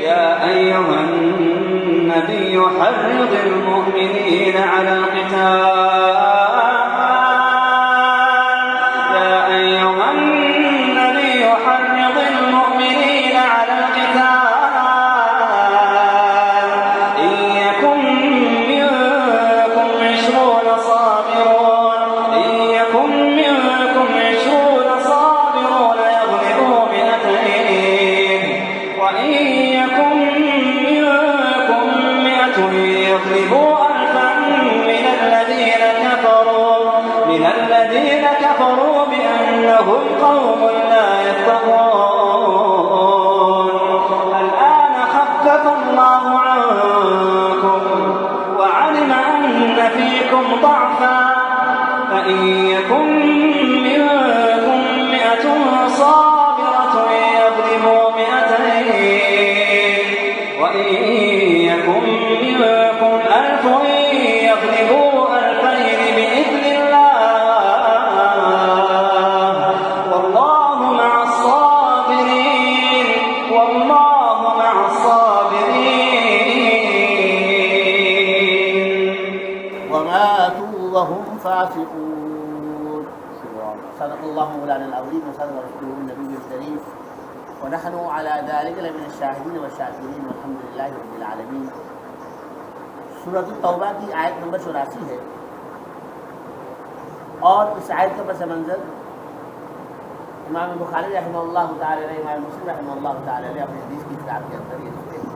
يا أيها النبي حرض المؤمنين على القتال الذين كفروا بأنهم قوم لا يفقهون الآن خفف الله عنكم وعلم أن فيكم ضعفا فإن يكن منكم 100 صابرة يغلبوا 200 وإن يكن منكم 1000 يغلبوا 2000 بإذن الله وهم فاسقون. صدق الله مولانا العظيم وصدق رسوله النبي الكريم ونحن على ذلك لمن الشاهدين والشاکرین والحمد للہ رب العالمین. سورۃ التوبہ کی آیت نمبر 84 ہے اور اس آیت کا پس منظر امام بخاری رحمہ اللہ تعالی علیہ، امام مسلم رحمہ اللہ تعالی علیہ اپنے حدیث کی کتاب کے اندر یہ لکھتے ہیں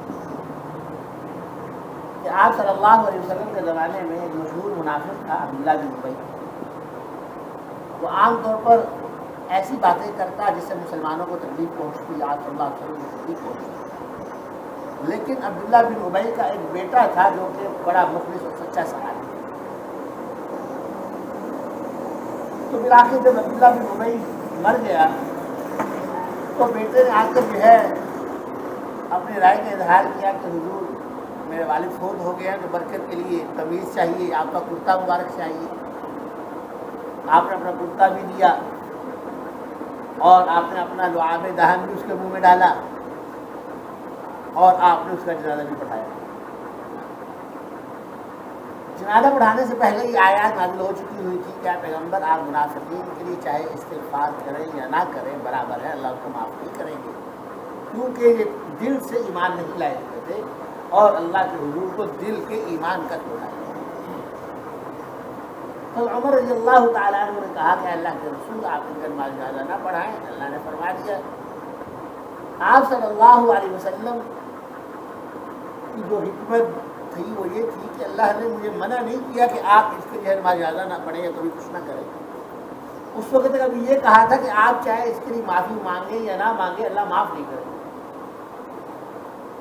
کہ آپ صلی اللہ علیہ وسلم کے زمانے میں ایک مشہور منافق تھا عبداللہ بن ابی. وہ عام طور پر ایسی باتیں کرتا جس سے مسلمانوں کو تکلیف پہنچتی، آپ صلی اللہ علیہ وسلم کو تکلیف پہنچتی. لیکن عبداللہ بن ابی کا ایک بیٹا تھا جو کہ بڑا مخلص اور سچا صحابی. تو بالآخر جب عبداللہ بن ابی مر گیا تو بیٹے نے آ کر جو ہے اپنی رائے کا اظہار کیا کہ حضور میرے والد فوت ہو گیا تو برکت کے لیے قمیض چاہیے، آپ کا کرتا مبارک چاہیے. آپ نے اپنا کرتا بھی دیا اور آپ نے اپنا لعاب دہن بھی اس کے منہ میں ڈالا اور آپ نے اس کا جنازہ بھی پڑھایا. جنازہ پڑھانے سے پہلے یہ آیات نازل ہو چکی ہوئی تھی کہ پیغمبر آپ منافقین کے لیے چاہے استغفار کریں یا نہ کریں برابر ہے، اللہ اس کو معاف نہیں کریں گے، کیونکہ یہ دل سے ایمان نہیں لائے ہوئے تھے اور اللہ کے حضور کو دل کے ایمان کا توڑا. تو عمر رضی اللہ تعالیٰ عنہ نے کہا کہ اللہ کے رسول آپ ان کا نماز جنازہ نہ پڑھائیں. اللہ نے فرما دیا. آپ صلی اللہ علیہ وسلم کی جو حکمت تھی وہ یہ تھی کہ اللہ نے مجھے منع نہیں کیا کہ آپ اس کے لیے نماز جنازہ نہ پڑھیں یا کبھی کچھ نہ کریں. اس وقت تک ابھی یہ کہا تھا کہ آپ چاہے اس کے لیے معافی مانگیں یا نہ مانگیں اللہ معاف نہیں کرے.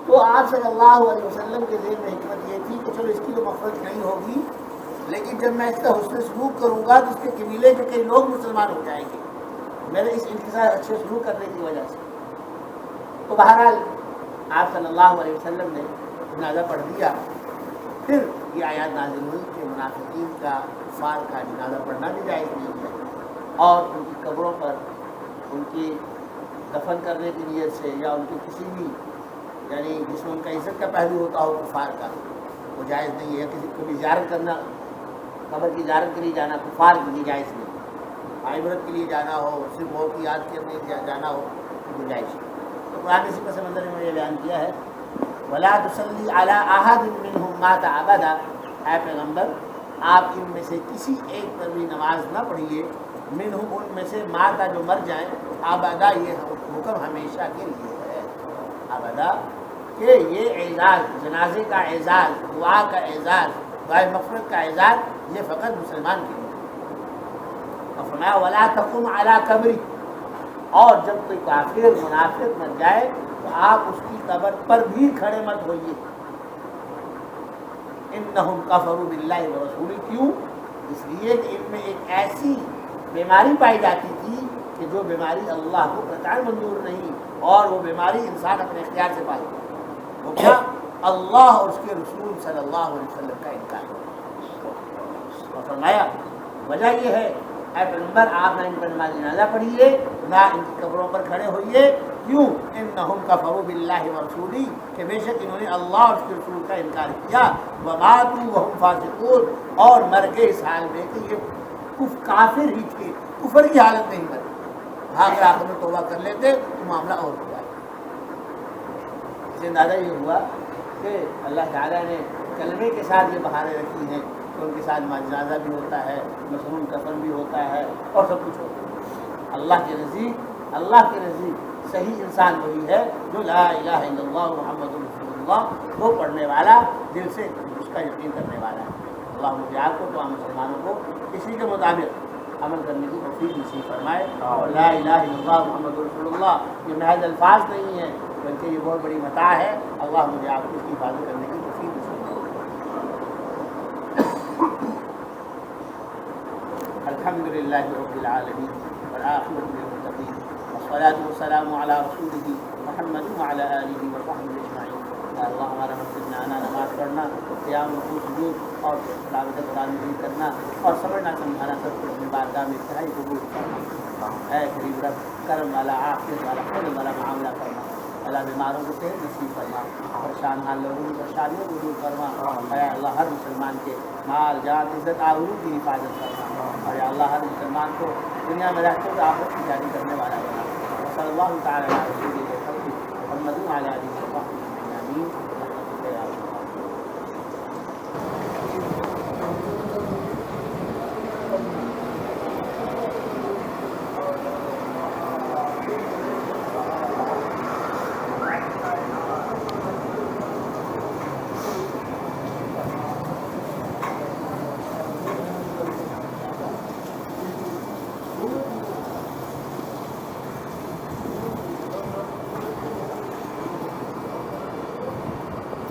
تو آپ صلی اللہ علیہ وسلم کے ذہن میں حکمت یہ تھی کہ چلو اس کی تو مغفرت نہیں ہوگی، لیکن جب میں اس کا حسن سلوک کروں گا تو اس کے قبیلے کے کئی لوگ مسلمان ہو جائیں گے میرے اس ان کے ساتھ اچھے سلوک کرنے کی وجہ سے. تو بہرحال آپ صلی اللہ علیہ وسلم نے جنازہ پڑھ دیا. پھر یہ آیات نازل ہوئی کہ منافقین کا کفار کا جنازہ پڑھنا بھی جائز نہیں ہے اور ان کی قبروں پر ان کی دفن کرنے کی نیت سے یا ان کی کسی بھی یعنی جس میں ان کا عزت کا پہلو ہوتا ہو کفار کا وہ جائز نہیں ہے. کسی کو بھی زیارت کرنا، قبر کی زیارت کے لیے جانا کفار کے لیے جائز نہیں. عبرت کے لیے جانا ہو، صرف وہ کی یاد کرنے جانا ہو تو جائز. تو قرآن اسی پس منظر میں یہ بیان کیا ہے وَلَا تُصَلِّ عَلَىٰ أَحَدٍ مِّنْهُمْ مَاتَ أَبَدًا. اے پیغمبر آپ ان میں سے کسی ایک پر بھی نماز نہ پڑھیے. منہم ان میں سے ماتا جو مر جائیں، ابدا یہ حکم ہمیشہ کے لیے ہے. ابدا کہ یہ اعزاز، جنازے کا اعزاز، دعا کا اعزاز، دعائے مغفرت کا اعزاز یہ فقط مسلمان کے لیے. اور فرمایا وَلَا تَقُمْ عَلَىٰ قَبْرِهِ. اور جب کوئی کافر منافق مر جائے تو آپ اس کی قبر پر بھی کھڑے مت ہوئیے. انہم کفروا باللہ ورسولہ. کیوں؟ اس لیے کہ ان میں ایک ایسی بیماری پائی جاتی تھی کہ جو بیماری اللہ کو قطعاً منظور نہیں، اور وہ بیماری انسان اپنے اختیار سے پائی. وہ کیا؟ اللہ اور اس کے رسول صلی اللہ علیہ وسلم کا انکار. اور فرمایا وجہ یہ ہے اے پیغمبر آپ نہ ان پر نماز جنازہ پڑھیے نہ ان کی قبروں پر کھڑے ہوئیے. کیوں؟ انہم کفروا باللہ ورسولہ کہ بے شک انہوں نے اللہ اور اس کے رسول کا انکار کیا. وماتوا وہم فاسقون اور مر گئے اس حال میں کہ یہ کافر ہی تھے, کفر کی حالت نہیں مرے. ہاں اگر آخر میں توبہ کر لیتے تو معاملہ اور ہو جائے. اس سے اندازہ یہ ہوا کہ اللہ تعالیٰ نے کلمے کے ساتھ یہ بہانے رکھی ہیں کہ ان کے ساتھ جنازہ بھی ہوتا ہے, مصنون کفن بھی ہوتا ہے اور سب کچھ ہوتا ہے. اللہ کے نزدیک صحیح انسان وہی ہے جو لا الہ الا اللہ محمد رسول اللہ وہ پڑھنے والا, دل سے اس کا یقین کرنے والا ہے. اللہ مجھے آپ کو تمام مسلمانوں کو اسی کے مطابق عمل کرنے کی توفیق نصیب فرمائے. اور لا الہ الا اللہ محمد رسول اللہ یہ محض الفاظ نہیں ہیں بلکہ یہ بہت بڑی متاع ہے. اللہ مجھے آپ کو اس کی حفاظت کرنے کی توفیق نصیب فرمائے. الحمد للہ رب العالمین والعاقبۃ للمتقین والصلاۃ والسلام علی رسولہ محمد وعلی آلہ وصحبہ اجمعین. اللہ ہمارا مقصد میں آنا, نماز پڑھنا, قیام رکوع سجود اور تلاوت قرآن مجید کرنا اور سمجھنا سمجھانا سب کچھ اپنی بارگاہ میں انتہائی قبول کرنا. اے کریم رب, کرم والا, عافیت والا, فضل والا معاملہ کرنا. اللہ بیماروں کو صحت نصیب فرما, پریشان حال لوگوں کی پریشانیوں کو دور فرما. اے اللہ ہر مسلمان کے مال جان عزت آبرو کی حفاظت کرنا. اور یا اللہ ہر مسلمان کو دنیا میں رہتے ہوئے آخرت کی جاری کرنے والا بنا. صلی اللہ تعالی علیہ وسلم محمد وعلی آلہ وصحبہ اجمعین.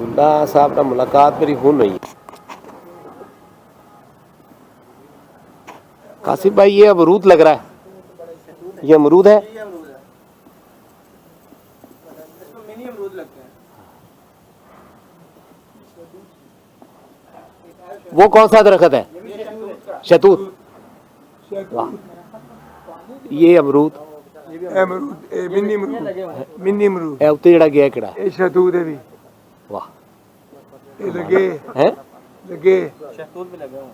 اللہ صاحب کا ملاقات میری ہو نہیں. قاسم بھائی یہ امرود لگ رہا ہے, یہ امرود ہے. وہ کون سا درخت ہے؟ شہتوت. یہ امرود منی امرود اے اتنے جڑا گیا کیڑا یہ شہتوت ہے بھی. واہ یہ لگے ہیں لگے شہتوت بھی لگے ہوئے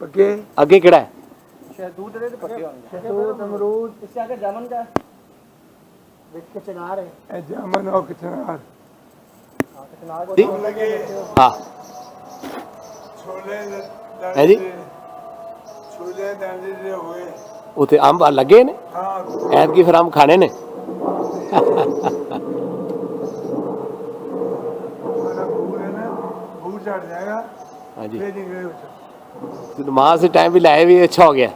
پکے. اگے کیڑا ہے؟ شہتوت ہے تو پکے ہوں گے. شہتوت امرود اس سے آگے جامن کا وچ کے چنار ہے. اے جامن اور کچنار لگے. ہاں چھولے ہے جی, چھولے دانے ہوئے اتنے امب لگے نے. ہاں ایت کی پھر امب کھانے نے. چڑھ جائے گا. ہاں جی, نماز سے ٹائم بھی لائے بھی اچھا ہو گیا.